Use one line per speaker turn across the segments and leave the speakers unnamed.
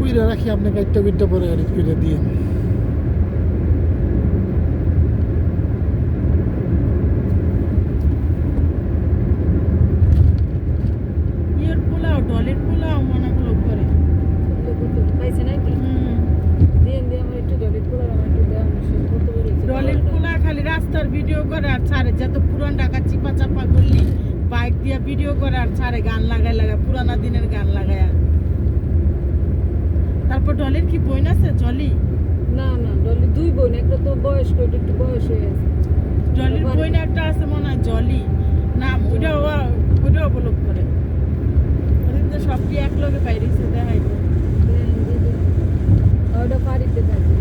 কইরা রাখি, আপনি কাইটটা কুইটটা পরে এডিট করে দিয়ে।
ইয়ের পোলাও ডলের পোলাও মনে হলো করে
পাইছে নাকি দিয়ে দিয়ে আমার একটু ডলের পোলাও আমার একটু দেওয়া কত বলেছে
ডলের পোলা খালি রাস্তার ভিডিও করে আর ছাড়ে, যত পুরান ঢাকা চিপা চাপা করলি বাইক দিয়া ভিডিও করে আর ছাড়ে গান লাগায় পুরানা দিনের গান লাগায়। তারপর ডলের কি বই আছে জলি?
না না ডলি দুই বোন, একটা তো বয়স্ক, ওটা একটু বয়স হয়ে গেছে।
জলির বই না একটা আছে মনে হয় জলি নাম, ওইটা অবলোক করে ওদিন তো সব কি এক লগে বাইরেছে দেখাই।
ওটা বাড়িতে থাকে,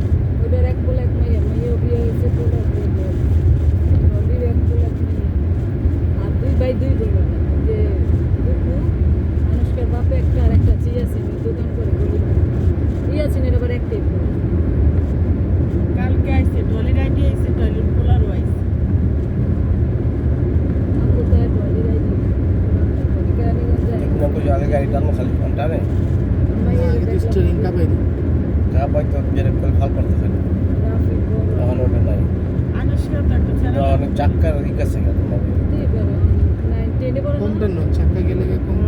ওটার এক বলে এক মাইয়া মাইয়া বিয়ে হয়েছে, পোলা ডলির এক বলে এক মাইয়া আর দুই ভাই দুই বোন। যে দুটো মানুষকে বাপে একটা আর একটা চিয়া আছে দোকান করে বলি আছে না, আবার একটাই
কালকে আইছে ডলির আইডি আইছে, ডলির পোলারও আইছে।
हमको तो है डॉली राइड निकालने का जाए
इतना कुछ आगे गाड़ी डालना खाली घंटा में
मैं ये
স্টিয়ারিং কাবে
क्या बात तो मेरे कल फाल पड़ता है
ट्रैफिक बोल
वाहन उठे नहीं
আনুষ্কা তো একটা
तो
ছেলে
अनेक चक्कर ही कर सके तुम
ठीक है 90 बोलो
কোনটা
ना
নয়, চাকা গেলে কোন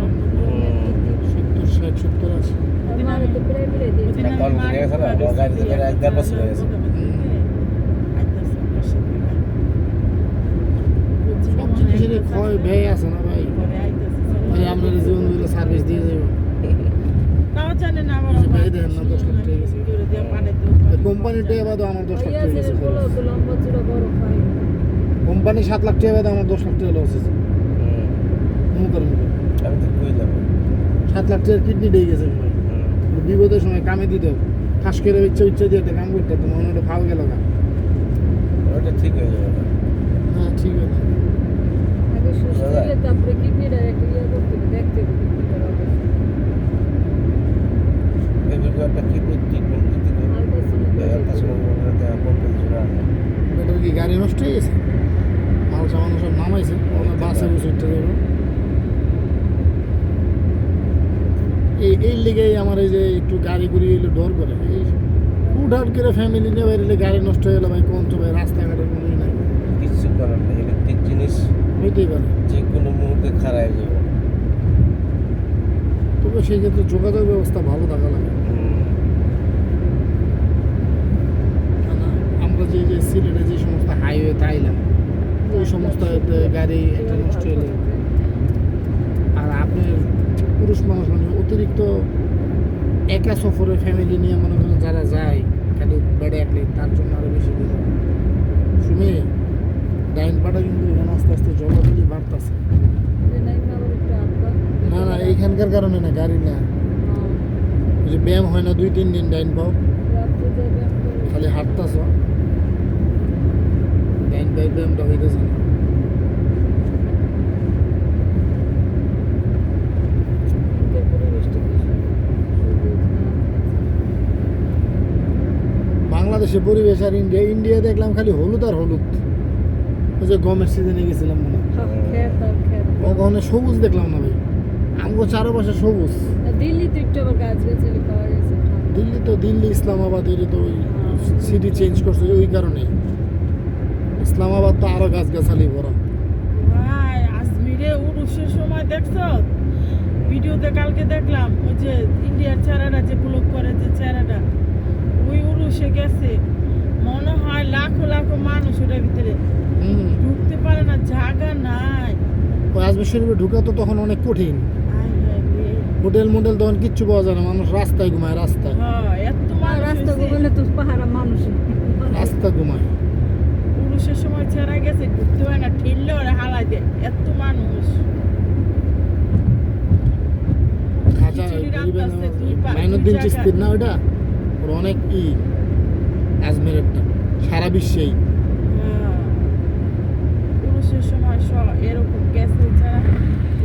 70 60 70 আছে।
हमारे तो प्ले प्ले दे
मैं कॉल करेगा सर और गाड़ी से मेरा एकदम बस हो गया
সব জিনিসের ক্ষয় ব্যয় আছে না ভাই, ভাই আপনার জীবন দিলে সার্ভিস দিয়ে যাবে।
তাও জানে না আমার
ভাই দেখেন না 10 লাখ টাকা গেছে কোম্পানিটা এবার আমার 10 লাখ
भैया
টাকা
से
গেছে।
बोलो तो लंबा चौड़ा बड़ो फाइन
কোম্পানি 7 লাখ টাকা বাদে আমার 10 লাখ টাকা লস আছে। মু করেন
अभी तो कोई लगा
7 লাখ টাকার কিডনি দিয়ে গেছে ভাই। বিপদের সময় কামে দিতে ফাঁস করে ইচ্ছা দিয়ে একটা কাম করতে তোমার ওটা ফাল গেল না।
ওটা ঠিক হয়ে যাবে
হ্যাঁ ঠিক আছে।
आगे सुस्त है तब किडनी डायरेक्ट ये करते देखते किडनी डायरेक्ट
এই বিভাগটা কি ট্রিটমেন্ট দিতে হবে একটা সময় বলে দেয়া কম্পিউটার আছে
এটা কি গাড়ি নষ্ট হয়ে গেছে? মাল সামান সব নামাইছে, ওরা বাসে বসে উঠতে যাবে। এই লেগেই আমার এই যে একটু গাড়ি ঘুরি এলে ডর করে, এই উঠাট করে ফ্যামিলি নিয়ে বাইরে গাড়ি নষ্ট হয়ে গেলো ভাই, কোন তো ভাই রাস্তাঘাটের মনেই নাই,
কিছু করার নেই ইলেকট্রিক জিনিস
হইতেই পারে।
যে কোনো মুহূর্তে খারাপ হয়ে যাবে
তবে সেই ক্ষেত্রে যোগাযোগ ব্যবস্থা ভালো থাকা লাগে। কেন আমরা যে সিলেটে যে সমস্ত হাইওয়ে তাইলাম ওই সমস্ত গাড়ি একটা নষ্ট হলে, আর আপনার পুরুষ মানুষ মানে অতিরিক্ত একা সফরে ফ্যামিলি নিয়ে মনে করেন যারা যায় খালি বেড়ে একলে, তার জন্য আরও বেশি দিন শুনে ডাইন পাটা কিন্তু এখানে আস্তে আস্তে জলাবলি বাড়তেছে। না না এইখানকার কারণে না, গাড়ি না, ওই যে ব্যায়াম হয় না 2-3 দিন ডাইন পাও খালি হাঁটতেছ, ডাইন পায়ের ব্যায়ামটা হইতেছে না। বাংলাদেশের পরিবেশ আর ইন্ডিয়া দেখলাম খালি হলুদ আর হলুদ। ওই যে গমের সিজনে গেছিলাম মনে হয়, ওখানে সবুজ দেখলাম না ভাই, আমগো চারপাশে সবুজ।
দিল্লি তো একটু আবার গাছ গাছালি পাওয়া গেছে।
দিল্লি ইসলামাবাদ এর তো ওই সিটি চেঞ্জ করছে ওই কারণে, ইসলামাবাদ তো আরো গাছগাছালি ভরা।
ভাই আজমিরে উরুষের সময় দেখছো ভিডিওতে কালকে দেখলাম, ওই যে ইন্ডিয়ার চেহারাটা যে ব্লগ করে যে চেহারাটা ওই উরুষে গেছে, মনে হয় লাখো লাখো মানুষ ওটার ভিতরে ঢুকতে পারে না, জায়গা নাই।
ওই আজমির শরীফে ঢুকা তো তখন অনেক কঠিন,
আয় হায় রে।
হোটেল মোটেল তখন কিচ্ছু পাওয়া যায় না, মানুষ রাস্তায় ঘুমায়, রাস্তায়
হ্যাঁ, এত মানুষ
রাস্তা
হয়েছে।
ঘুমালে তো পাহাড়া মানুষ
রাস্তা ঘুমায়।
পুরুষের সময় ছেড়া গেছে, ঢুকতে হয় না, ঠেললে ওরা হালাই দেয়, এত মানুষ।
খাঁচা
খিচুড়ি রান্তাছে,
মাইনুদ্দিন
দুই
চিস্তির না ওটা, ওর অনেক আজমেরেরটা সারা বিশ্বেই।
হ্যাঁ, পুরুষের সময় এরকম গেছে ছাড়া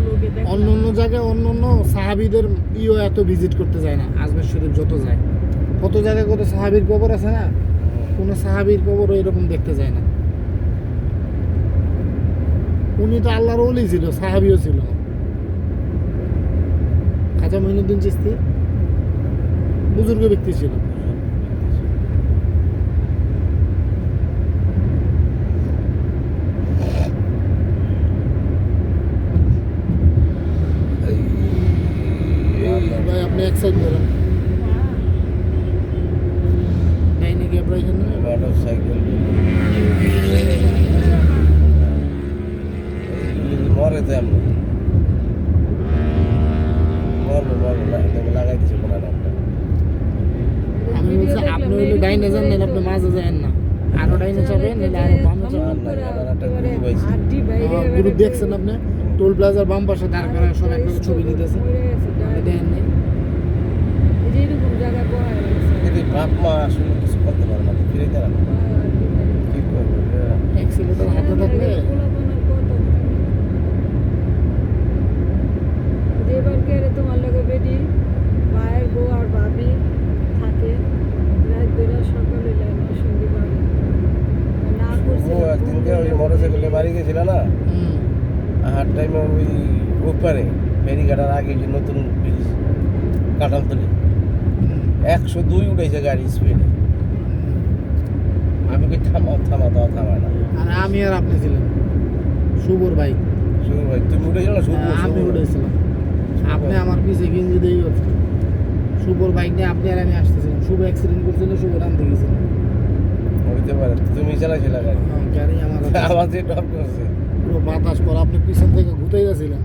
লোকে দেখলাম।
অন্য অন্য জায়গায় অন্য অন্য সাহাবিদের এত ভিজিট করতে যায় না, আজমের শরীফ যত যায়, কত জায়গায় কত সাহাবির কবর আছে না, কোনো সাহাবির কবরও এরকম দেখতে যায় না। উনি তো আল্লাহর ওলি ছিল, সাহাবিও ছিল না। খাজা মঈনুদ্দিন চিশতি বুজুর্গ ব্যক্তি ছিল। ভাই আপনি এক সাইড ধরেন, ডাইনে গিয়ে আপনার এখানে
মোটরসাইকেল মরে তো এমন লাগাই দিচ্ছে কোনো একটা।
আমি বলছি আপনি হইলে ডাইনে যান, নাহলে আপনি মাঝে যাবেন না, আরো ডাইনে যাবেন নাহলে আরো বামে যাবেন। গ্রুপ দেখছেন আপনি টোল প্লাজার বাম পাশে দাঁড় করা সব একটা ছবি নিতেছে, দেখেন নাই?
এরকম জায়গায় বয়
কিন্তু বাপ মা আসলে কিছু করতে পারে না, ফিরে দেয় না, কি করবে?
অ্যাক্সিলেটর হাতে থাকলে
যেবার কে তোমার লগে বেডি মায়ের বউ আর ভাবি থাকে রাত বেলা সকাল হইলে আমার সঙ্গে বাড়ি না করছে
ও একদিনকে ওই মোটরসাইকেলে বাড়ি গেছিল না, আহার টাইমে ওই ওপারে ফেরিঘাটার আগে যে নতুন ব্রিজ কাঁঠালতলি 102 উঠেছে গাড়ি স্পিডে। আমি কি থামাও থামায় না।
আর আমি আর আপনি ছিলেন শুভর ভাই,
শুভ ভাই তুমি উঠেছিল না? শুভ
আমি উঠেছিলাম, আপনি আমার পিছে গিঞ্জি দিয়ে গেছেন। শুভর বাইক নিয়ে আপনি আর আমি আসতেছিলাম, শুভ অ্যাক্সিডেন্ট করছিল, শুভ রানতে গেছিল।
হইতে পারে তুমি চালাইছিল গাড়ি,
গাড়ি আমার
আমার যে টপ করছে
পুরো বাতাস পর আপনি পিছন থেকে ঘুরতে গেছিলেন,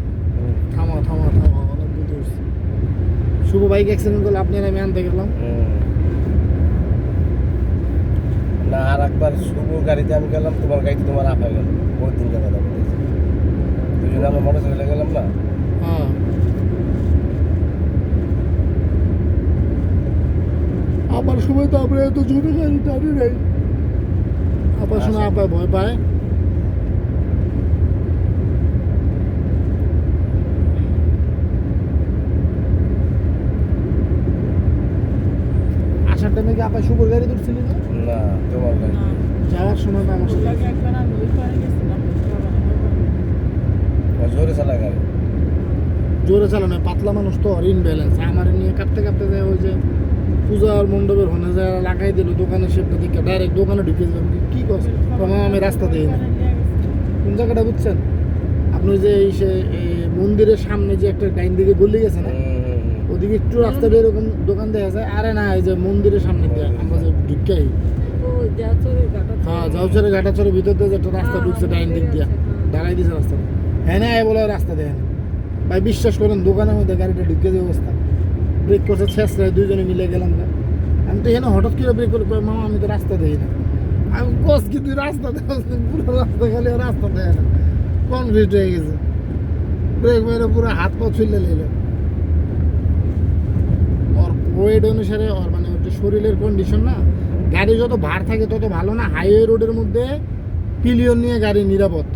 থামা অনেক বুঝতে পারছি। শুভ বাইক অ্যাক্সিডেন্ট করলে আপনি আর আমি আনতে গেলাম।
না আর একবার শুভ গাড়িতে আমি গেলাম, তোমার গাড়িতে তোমার আপ হয়ে গেল। বহুত দিন কথা বলেছি, দুজনে আমরা মোটরসাইকেলে গেলাম না।
হ্যাঁ আমার সময় তো আমরা এত জোরে গাড়ি টানি নাই, আপার সময় আপা ভয় পায়। আসার টাইমে কি আপা শুভর গাড়ি ধরছিল না?
না তোমার গাড়ি
যাওয়ার সময় তো আমার সাথে
ওটাকে একবার আমি ওই পারে গেছিলাম
জোরে চালা গাড়ি।
জোরে চালানো, পাতলা মানুষ তো ইনব্যালেন্স, আমার নিয়ে কাঁপতে যায়। ওই যে পূজার মণ্ডপের হনে যায় লাগাই দিল দোকানে, সেটা দিকে ডাইরেক্ট দোকানে ঢুকে দিলাম। কি কষ্ট, আমি রাস্তা দিই না। কোন জায়গাটা বুঝছেন আপনি? ওই যে এই মন্দিরের সামনে যে একটা ডাইন দিকে গলি গেছে না, ওদিকে একটু রাস্তাটা এরকম দোকান দেখা যায়। আরে না, এই যে মন্দিরের সামনে দিয়ে আমরা যে ঢুকাই,
ও যাচরে গাটা
হ্যাঁ যাওচরে ঘাটাচরে ভিতর দিয়ে যে একটা রাস্তা ঢুকছে ডাইন দিক দিয়ে, দাঁড়াই দিয়েছে রাস্তা। হ্যাঁ না বলে রাস্তা দেয় না ভাই, বিশ্বাস করেন দোকানের মধ্যে গাড়িটা ঢুকে যে অবস্থা, ব্রেক করছে শেষ রায়, দুইজনে মিলে গেলাম না। আমি তো এখানে হঠাৎ করে ব্রেক করে মামা আমি তো রাস্তা দেই না, আমি কস কিন্তু রাস্তা দেওয়া পুরো রাস্তা খালি রাস্তা দেয় না, কনফিউজ হয়ে গেছে। ব্রেক মেরে পুরো হাত পা ছুলে নিল। ওর ওয়েট অনুসারে ওর মানে ওটা শরীরের কন্ডিশন না, গাড়ি যত ভার থাকে তত ভালো না। হাইওয়ে রোডের মধ্যে পিলিয়ন নিয়ে গাড়ি নিরাপদ,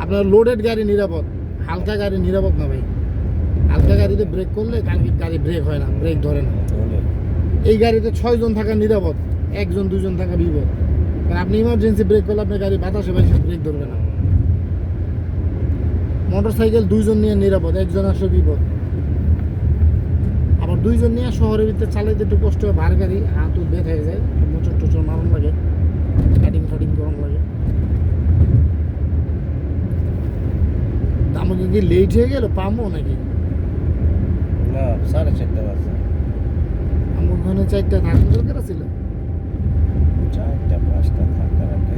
আপনার লোডেড গাড়ি নিরাপদ, হালকা গাড়ি নিরাপদ না ভাই। হালকা গাড়িতে ব্রেক করলে গাড়ি ব্রেক হয় না, ব্রেক ধরে না। এই গাড়িতে 6 জন থাকা নিরাপদ, 1 জন 2 জন থাকা বিপদ। কারণ আপনি ইমার্জেন্সি ব্রেক করলে আপনার গাড়ি বাতাসে বাইসে ব্রেক ধরবে না। মোটরসাইকেল 2 জন নিয়ে নিরাপদ, 1 জন আসলে বিপদ। আবার 2 জন নিয়ে শহরের ভিতরে চালাইতে একটু কষ্ট হয়, ভার গাড়ি হাত বের হয়ে যায়, মোচর টোচর মারণ লাগে, কাটিং গরম লাগে। আমাকে কি লেট হয়ে গেল, পাবো নাকি?
না 4:30 বাজে।
আমার ওখানে 4টা থাকার দরকার ছিল,
4টা 5টা থাকার আগে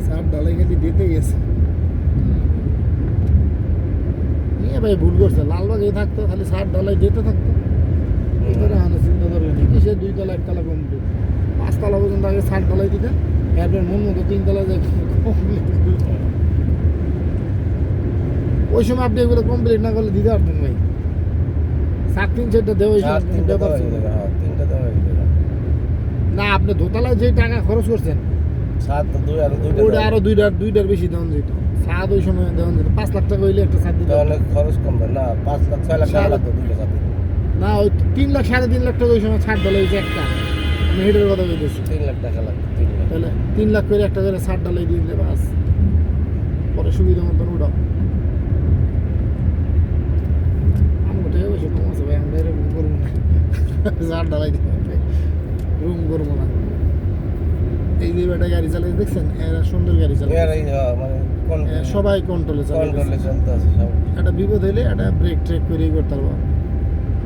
স্যার ডালাই খালি দিতে গেছে নিয়ে ভাই, ভুল করছে। লালবাগে থাকতো খালি স্যার ডালাই দিতে থাকতো, ভিতরে আনা চিন্তা দরকার নেই। কিসে 2 তলা 1 তলা কমপ্লিট, 5 তলা পর্যন্ত আগে স্যার ডালাই দিতে, এরপর মন মতো 3 তলা যায় কমপ্লিট। ওই সময় আপনি এগুলো কমপ্লিট না করলে দিতে পারতেন ভাই। 7-3-4টা দেওয়া ওই সময় ব্যাপার ছিল।
3টা দেওয়া হয়ে গেল
না, আপনি দোতলায় যে টাকা খরচ করছেন
7 তো 2 আর 2টা
ওটা আরো দুইটার বেশি দেওয়া যেত। ছাদ ওই সময় দেওয়া যেত, 5 লাখ টাকা হইলে একটা ছাদ দিতে
তাহলে খরচ কমবে না? 5 লাখ 6 লাখ টাকা লাগতো দুটো সাথে।
না, ওই 3 লাখ 3.5 লাখ টাকা ওই সময় ছাড় ডালাই হয়েছে একটা, আমি হেডের কথা বলতেছি।
3 লাখ টাকা লাগতো, 3 লাখ।
তাহলে 3 লাখ করে একটা করে ছাড় ডালাই দিয়ে দিলে বাস, পরে সুবিধা মতন উঠাও। আমার থেকে বেশি ঝাড় ঢালাই দিবে রুম করবো না এই যে বেটা গাড়ি চালাতে দেখছেন এরা সুন্দর গাড়ি চালায়
এরাই মানে
সবাই কন্ট্রোলে চালায়
কন্ট্রোলে চলতে আছে সব।
একটা বিপদ হইলে একটা ব্রেক ট্রেক করেই করতে পারবো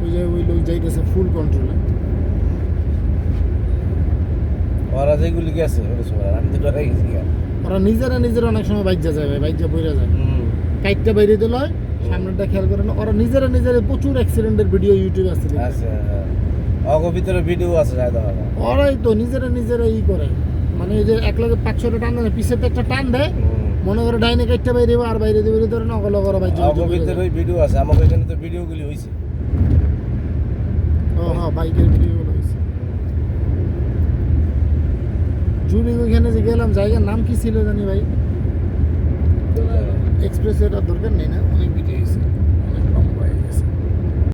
ওই যে ওই লোক যাইতেছে ফুল কন্ট্রোলে
ওরা যেগুলি গেছে বলেছে আমি তো ডরাই গেছি গা।
ওরা নিজেরা অনেক সময় বাইজা যায় ভাই বাইজা বইরা যায়
হুম।
কাইটটা বাইরে দিল হয় সামনেটা খেয়াল করে না ওরা নিজেরা প্রচুর অ্যাক্সিডেন্টের ভিডিও ইউটিউবে আছে দেখবেন।
আছে অগ ভিতরে ভিডিও আছে যায় দেখা যায়।
ওরাই তো নিজেরা ই করে মানে এই যে এক লগে 5-6টা টান দেয় পিছের একটা টান দেয় মনে করে ডাইনে কাইটটা বাইরে আর বাইরে দিয়ে বেরিয়ে ধরে নগল করা বাইজা
অগ ভিতরে ওই ভিডিও আছে আমার এখানে তো ভিডিওগুলি হইছে।
ও হ্যাঁ বাইকের ভিডিওগুলো হয়েছে জুনি ওইখানে যে গেলাম জায়গার নাম কি ছিল জানি ভাই এক্সপ্রেস এটা দরকার নেই না অনেক ভিডিও হয়েছে